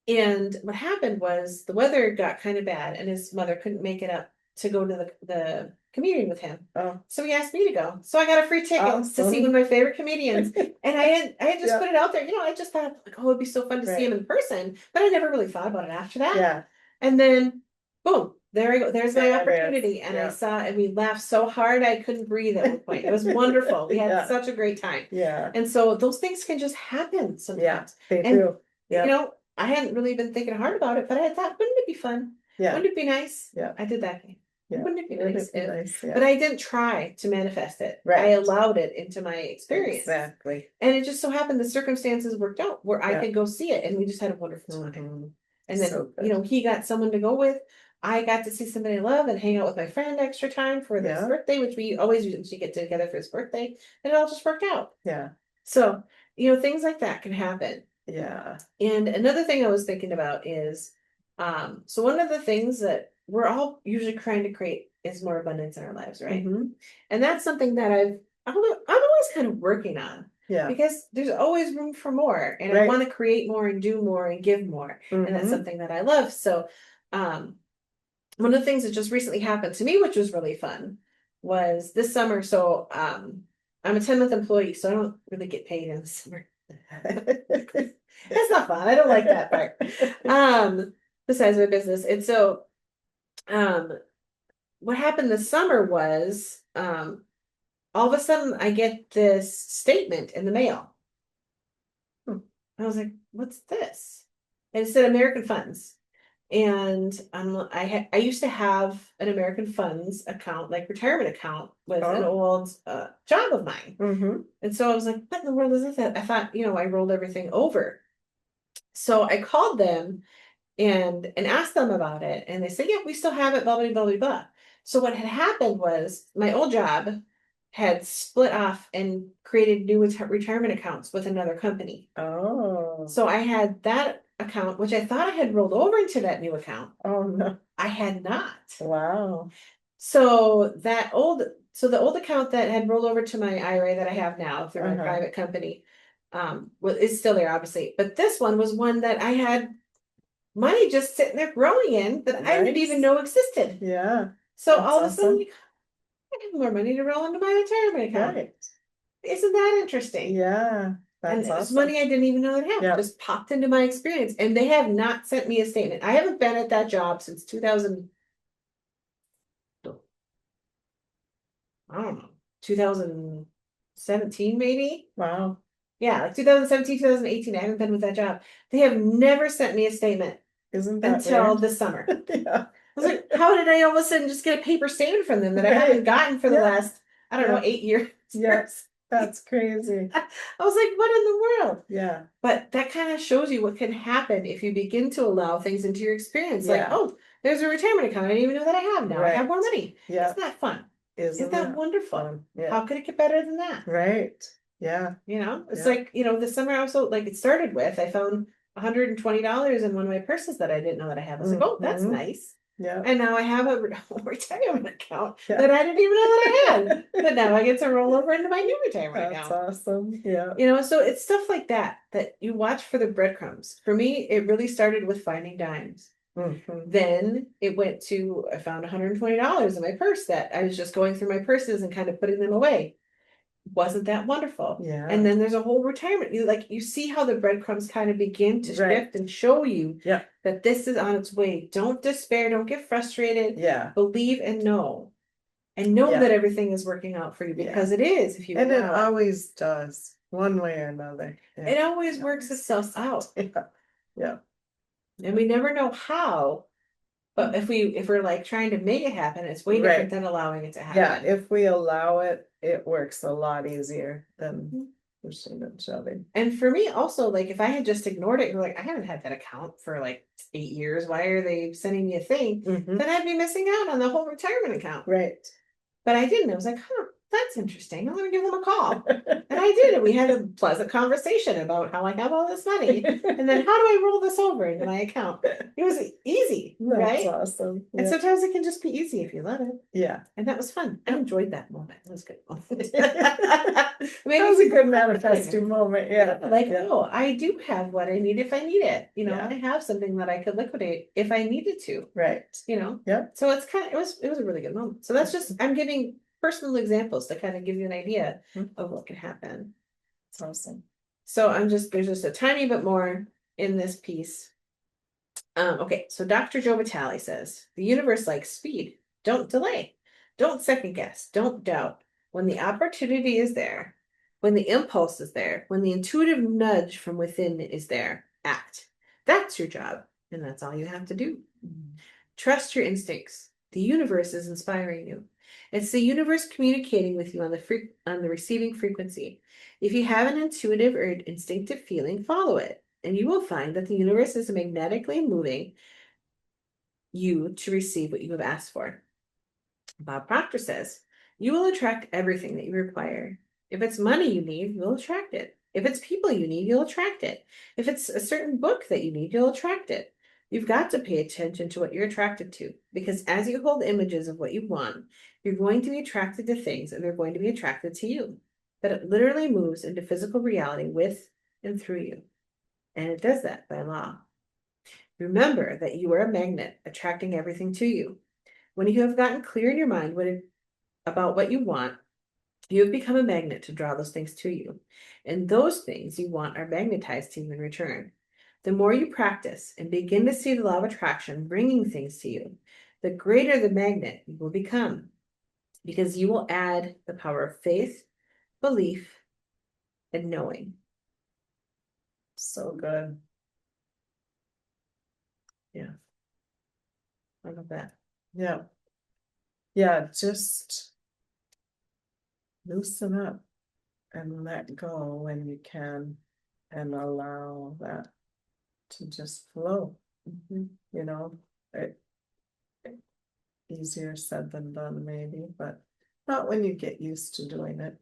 And what happened was the weather got kind of bad and his mother couldn't make it up to go to the comedian with him. Oh. So he asked me to go. So I got a free ticket to see one of my favorite comedians. And I had just put it out there. I just thought, like, oh, it'd be so fun to see him in person. But I never really thought about it after that. Yeah. And then, boom, there I go. There's my opportunity. And I saw, and we laughed so hard I couldn't breathe at one point. It was wonderful. We had such a great time. Yeah. And so those things can just happen sometimes. Yeah, they do. Yeah. I hadn't really been thinking hard about it, but I thought, wouldn't it be fun? Yeah. Wouldn't it be nice? Yeah. I did that thing. Yeah. Wouldn't it be nice? Yeah. But I didn't try to manifest it. Right. I allowed it into my experience. Exactly. And it just so happened the circumstances worked out where I could go see it, and we just had a wonderful time. And then, he got someone to go with. I got to see somebody I love and hang out with my friend extra time for his birthday, which we always usually get together for his birthday. And it all just worked out. Yeah. So, things like that can happen. Yeah. And another thing I was thinking about is, so one of the things that we're all usually trying to create is more abundance in our lives, right? Mm-hmm. And that's something that I'm always kind of working on. Yeah. Because there's always room for more, and I want to create more and do more and give more, and that's something that I love. So, one of the things that just recently happened to me, which was really fun, was this summer. So I'm a 10-month employee, so I don't really get paid in the summer. It's not fun. I don't like that part. Besides my business. And so what happened this summer was all of a sudden I get this statement in the mail. I was like, what's this? And it said American Funds. And I used to have an American Funds account, like retirement account with an old job of mine. And so I was like, what in the world is this? I thought, I rolled everything over. So I called them and asked them about it. And they said, yeah, we still have it, blah, blah, blah, blah, blah. So what had happened was my old job had split off and created new retirement accounts with another company. Oh. So I had that account, which I thought I had rolled over into that new account. Oh no. I had not. Wow. So the old account that had rolled over to my IRA that I have now through my private company, is still there, obviously. But this one was one that I had money just sitting there growing in that I didn't even know existed. Yeah. So all of a sudden, I have more money to roll into my retirement account. Right. Isn't that interesting? Yeah. That's and it's money I didn't even know that happened. Just popped into my experience. And they have not sent me a statement. I haven't been at that job since 2000. I don't know, 2017 maybe. Wow. Yeah, like 2017, 2018. I haven't been with that job. They have never sent me a statement. Isn't that until weird? this summer. Yeah. I was like, how did I all of a sudden just get a paper statement from them that I haven't gotten for the last, I don't know, 8 years? Yes. That's crazy. I was like, what in the world? Yeah. But that kind of shows you what can happen if you begin to allow things into your experience. Like, oh, there's a retirement account. I didn't even know that I have now. I have more money. Yeah. Isn't that fun? Isn't that wonderful? Fun? Yeah. How could it get better than that? Right. Yeah. It's like, this summer also, like it started with, I found $120 in one of my purses that I didn't know that I had. I was like, oh, that's nice. Yeah. And now I have a retirement account that I didn't even know that I had. But now I get to roll over into my new retirement account. That's awesome. Yeah. So it's stuff like that you watch for the breadcrumbs. For me, it really started with finding dimes. Then it went to, I found $120 in my purse that I was just going through my purses and kind of putting them away. Wasn't that wonderful? Yeah. And then there's a whole retirement. You see how the breadcrumbs kind of begin to shift and show you that this is on its way. Don't despair. Don't get frustrated. Yeah. Believe and know. And know that everything is working out for you because it is. If you and it always does, one way or another. Yeah. It always works itself out. Yeah. And we never know how. But if we're like trying to make it happen, it's way different than allowing it to happen. Yeah, if we allow it, it works a lot easier than pushing and shoving. And for me also, like if I had just ignored it, you're like, I haven't had that account for like 8 years. Why are they sending me a thing? Then I'd be missing out on the whole retirement account. Right. But I didn't. I was like, that's interesting. I'm going to give them a call. And I did. And we had a pleasant conversation about how I have all this money. And then how do I roll this over into my account? It was easy, right? That's awesome. And sometimes it can just be easy if you let it. Yeah. And that was fun. I enjoyed that moment. It was good. That was a good manifesting moment. Yeah. Oh, I do have what I need if I need it. I have something that I could liquidate if I needed to. Right. Yeah. So it's it was a really good moment. So that's just, I'm giving personal examples to kind of give you an idea of what can happen. It's awesome. So there's just a tiny bit more in this piece. Okay, so Dr. Joe Vitale says, the universe likes speed. Don't delay. Don't second guess. Don't doubt. When the opportunity is there, when the impulse is there, when the intuitive nudge from within is there, act. That's your job, and that's all you have to do. Trust your instincts. The universe is inspiring you. It's the universe communicating with you on the receiving frequency. If you have an intuitive or instinctive feeling, follow it, and you will find that the universe is magnetically moving you to receive what you have asked for. Bob Proctor says, you will attract everything that you require. If it's money you need, you'll attract it. If it's people you need, you'll attract it. If it's a certain book that you need, you'll attract it. You've got to pay attention to what you're attracted to, because as you hold images of what you want, you're going to be attracted to things and they're going to be attracted to you. But it literally moves into physical reality with and through you. And it does that by law. Remember that you are a magnet attracting everything to you. When you have gotten clear in your mind about what you want, you have become a magnet to draw those things to you. And those things you want are magnetized to you in return. The more you practice and begin to see the law of attraction bringing things to you, the greater the magnet you will become, because you will add the power of faith, belief, and knowing. So good. Yeah. I love that. Yeah. Yeah, just loosen up and let go when you can and allow that to just flow. Mhm. You know, easier said than done maybe, but not when you get used to doing it.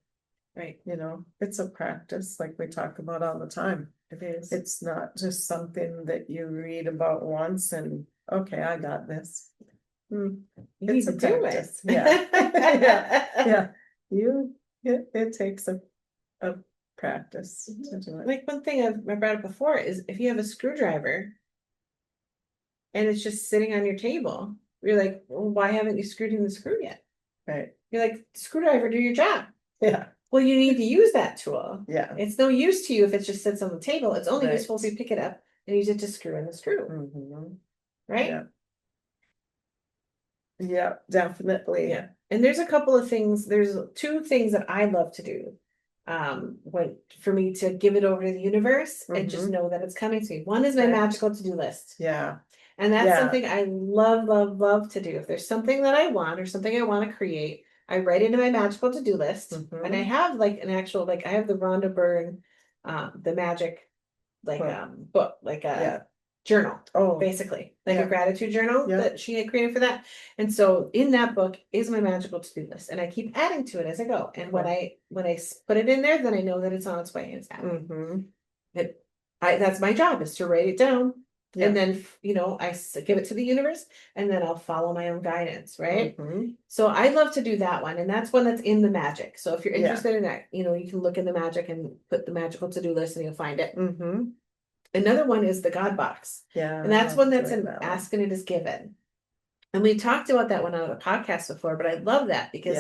Right. You know, it's a practice like we talk about all the time. It is. It's not just something that you read about once and okay, I got this. It's a practice. Yeah. Yeah. It takes a practice to do it. Like one thing I brought up before is if you have a screwdriver and it's just sitting on your table, you're like, well, why haven't you screwed in the screw yet? Right. You're like, screwdriver, do your job. Yeah. Well, you need to use that tool. Yeah. It's no use to you if it just sits on the table. It's only Right. useful if you pick it up and use it to screw in the screw. Mm-hmm. Right? Yeah. Yeah, definitely. Yeah. And there's a couple of things. There's two things that I love to do. When for me to give it over to the universe and just know that it's coming to me. One is my magical to-do list. Yeah. And that's something I love, love, love to do. If there's something that I want or something I want to create, I write into my magical to-do list. And I have like an actual, like I have the Rhonda Byrne, the magic, like book, like a journal, basically, like a gratitude journal that she had created for that. And so in that book is my magical to-do list, and I keep adding to it as I go. And when I put it in there, then I know that it's on its way and it's happening. That's my job, is to write it down. And then, I give it to the universe, and then I'll follow my own guidance, right? So I love to do that one, and that's one that's in the magic. So if you're interested in that, you can look in the magic and put the magical to-do list and you'll find it. Another one is the God box. Yeah. And that's one that's an ask and it is given. And we talked about that one on the podcast before, but I love that because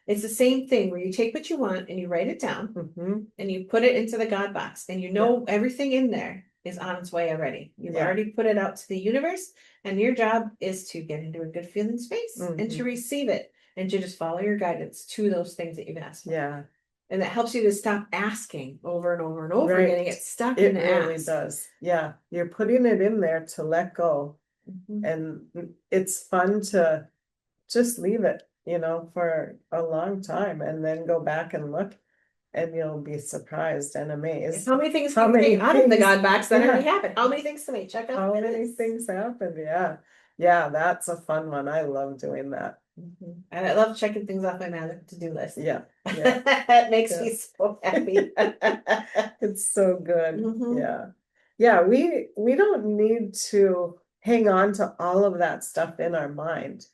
it's the same thing where you take what you want and you write it down and you put it into the God box, and everything in there is on its way already. You've already put it out to the universe, and your job is to get into a good feeling space and to receive it and to just follow your guidance to those things that you've asked for. Yeah. And that helps you to stop asking over and over and over again and get stuck in the It really does. Yeah. You're putting it in there to let go. And it's fun to just leave it, for a long time and then go back and look, and you'll be surprised and amazed. How many things can you out of the God box that already happened? How many things can we check out? How many things happened? Yeah. Yeah, that's a fun one. I love doing that. And I love checking things off my magic to-do list. Yeah. It makes me so happy. It's so good. Yeah. Yeah, we don't need to hang on to all of that stuff in our mind.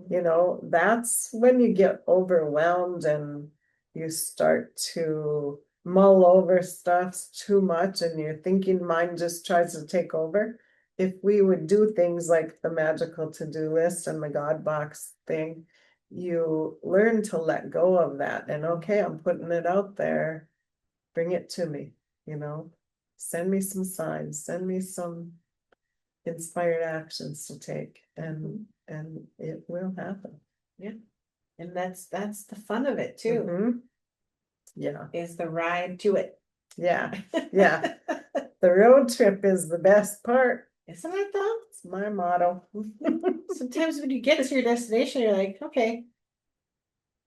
That's when you get overwhelmed and you start to mull over stuff too much and your thinking mind just tries to take over. If we would do things like the magical to-do list and the God box thing, you learn to let go of that and okay, I'm putting it out there. Bring it to me, send me some signs, send me some inspired actions to take, and it will happen. Yeah. And that's the fun of it too. Yeah. Is the ride to it. Yeah. Yeah. The road trip is the best part. Isn't it though? It's my motto. Sometimes when you get to your destination, you're like, okay,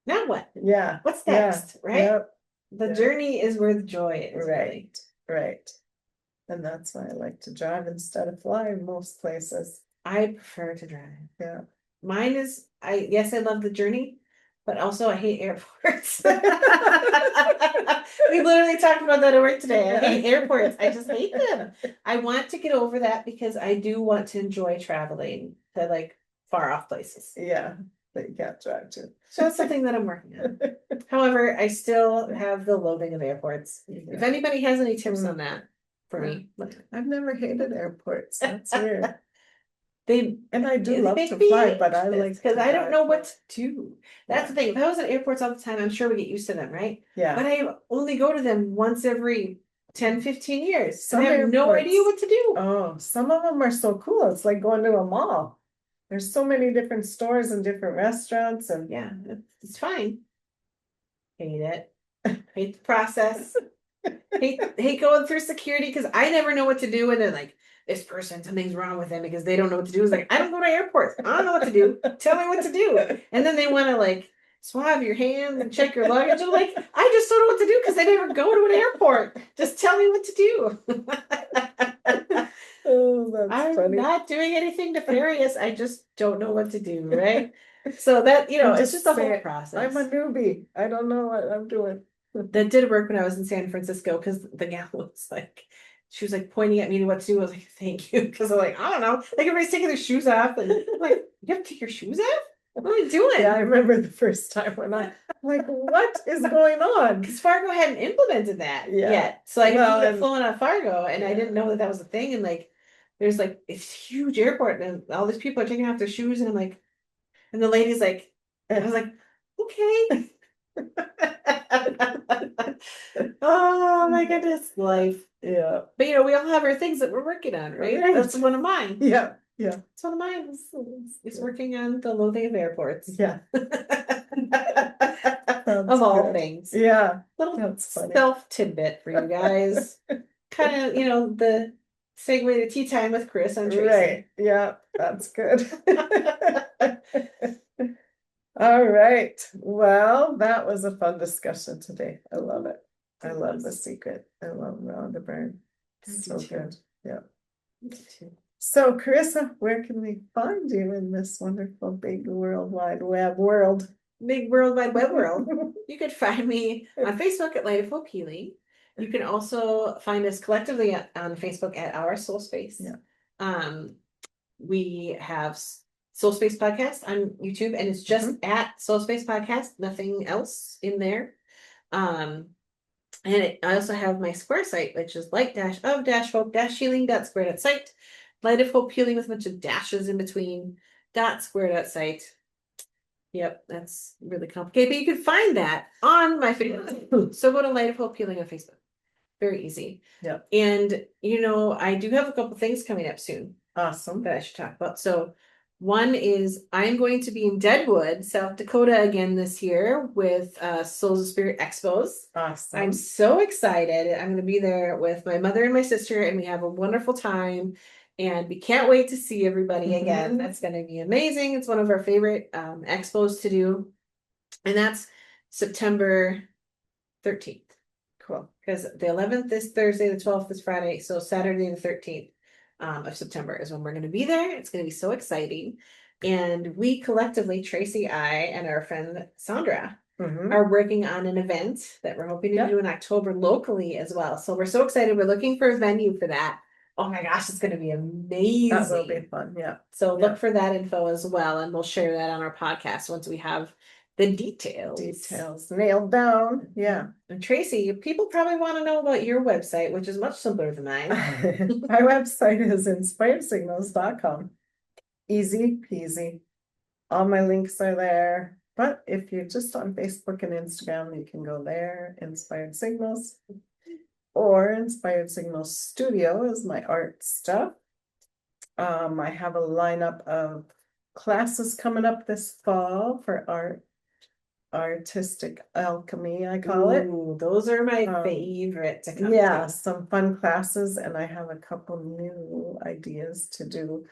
now what? Yeah. What's next? Right? Yep. The journey is where the joy is. Right. Right. And that's why I like to drive instead of fly most places. I prefer to drive. Yeah. Mine is, I love the journey, but also I hate airports. We literally talked about that at work today. I hate airports. I just hate them. I want to get over that because I do want to enjoy traveling to like far off places. Yeah, that you can't drive to. So that's something that I'm working on. However, I still have the loathing of airports. Yeah. If anybody has any tips on that for me. I've never hated airports. That's weird. And I do they love make to me fly, but I like because to I don't dive. know what to do. That's the Yeah. thing. If I was at airports all the time, I'm sure we get used to them, right? Yeah. But I only go to them once every 10, 15 years. Some And I have no idea airports- what to do. Oh, some of them are so cool. It's like going to a mall. There's so many different stores and different restaurants and Yeah, it's fine. Hate it. Hate the process. hate going through security because I never know what to do. And then like this person, something's wrong with them because they don't know what to do. It's like, I don't go to airports. I don't know what to do. Tell me what to do. And then they want to like swab your hands and check your luggage. I'm like, I just don't know what to do because I never go to an airport. Just tell me what to do. oh, that's I'm funny. not doing anything nefarious. I just don't know what to do, right? So that, And it's just a whole say, process. I'm a newbie. I don't know what I'm doing. That did work when I was in San Francisco because the gal was like, she was like pointing at me to what to do. I was like, thank you. Because I'm like, I don't know. Like everybody's taking their shoes off. And I'm like, you have to take your shoes off? What am I doing? Yeah, I remember the first time when I'm like, what is going on? Because Fargo hadn't implemented that yet. So I had flown on Fargo and I didn't know that was a thing. And like, there's like this huge airport and all these people are taking off their shoes. And I'm like, and the lady's like, I was like, okay. Oh my goodness, life. Yeah. But we all have our things that we're working on, right? That's one of mine. Yeah. Yeah. It's one of mine. It's working on the loathing of airports. Yeah. Of all things. Yeah. Little self tidbit for you guys. Kind of, the segue to tea time with Chris and Tracy. Right. Yeah, that's good. All right. Well, that was a fun discussion today. I love it. I love The Secret. I love Rhonda Byrne. So good. Yeah. So, Carissa, where can we find you in this wonderful big worldwide web world? Big worldwide web world. You could find me on Facebook at Light of Hope Healing. You can also find us collectively on Facebook at Our SoulSpace. Yeah. We have SoulSpace Podcast on YouTube, and it's just at SoulSpace Podcast, nothing else in there. And I also have my Square site, which is light-of-hope-healing.square.site. Light of Hope Healing with a bunch of dashes in between, .square.site. Yep, that's really complicated, but you can find that on my Facebook. So go to Light of Hope Healing on Facebook. Very easy. Yeah. And I do have a couple things coming up soon. Awesome. That I should talk about. So one is I'm going to be in Deadwood, South Dakota again this year with Souls of Spirit Expos. Awesome. I'm so excited. I'm going to be there with my mother and my sister, and we have a wonderful time. And we can't wait to see everybody again. That's going to be amazing. It's one of our favorite expos to do. And that's September 13th. Cool. Because the 11th is Thursday, the 12th is Friday. So Saturday the 13th of September is when we're going to be there. It's going to be so exciting. And we collectively, Tracy, I, and our friend Sandra, are working on an event that we're hoping to do in October locally as well. So we're so excited. We're looking for a venue for that. Oh my gosh, it's going to be amazing. That will be fun. Yeah. So look for that info as well. And we'll share that on our podcast once we have the details nailed down. Yeah. And Tracy, people probably want to know about your website, which is much simpler than mine. My website is inspiredsignals.com. Easy peasy. All my links are there. But if you're just on Facebook and Instagram, you can go there, Inspired Signals. Or Inspired Signals Studio is my art stuff. I have a lineup of classes coming up this fall for artistic alchemy, I call it. Those are my favorite to come to. Some fun classes, and I have a couple new ideas to do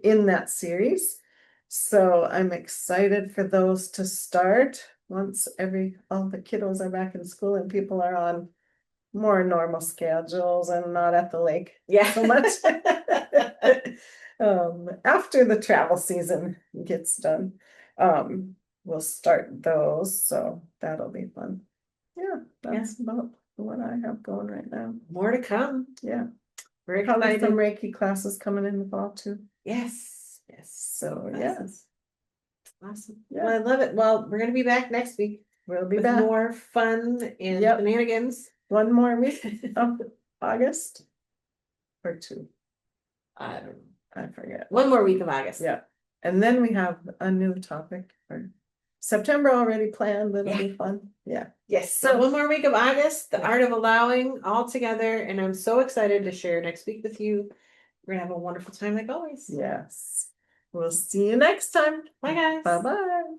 in that series. So I'm excited for those to start once all the kiddos are back in school and people are on more normal schedules and not at the lake so much. After the travel season gets done, we'll start those, so that'll be fun. Yeah, that's about what I have going right now. More to come. Yeah. Very Probably excited. some Reiki classes coming in the fall too. Yes. So yes. Awesome. Yeah. Well, I love it. Well, we're gonna be back next week. We'll be with back. More fun and shenanigans. One more week of August or two. I don't know. I forget. One more week of August. Yeah. And then we have a new topic for September already planned. It'll be fun. Yeah. Yes. So one more week of August, the art of allowing all together. And I'm so excited to share next week with you. We're gonna have a wonderful time like always. Yes. We'll see you next time. Bye guys. Bye-bye.